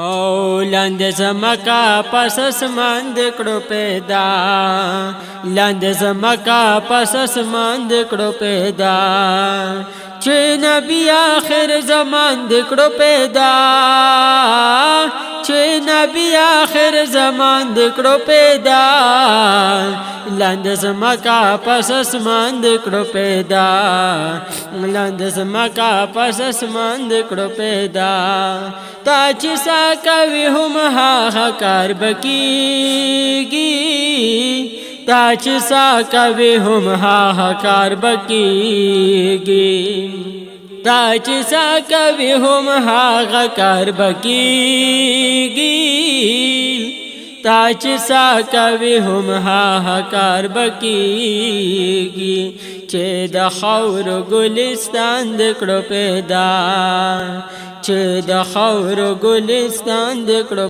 او لاند زمکا پس اسمان دکڑو پیدا، لاند زمکا پس اسمان دکڑو پیدا، چه نبی آخر زمان دکڑو پیدا، چه نبی آخر زمان دکڑو پیدا، لاند زمکا پس اسمان دکڑو پیدا، لاند زمکا پس اسمان دکڑو پیدا، تا چی سا کوي هم ها کار بکیگی، تا چی سا کوي هم ها کار بکیگی، تا چی سا کوي هم ها کار بکیگی، تا چی سا کوي هم ها کار بکیگی، چه د خور گلستان دکڑو پیدا، چه د خور گلستان دکڑو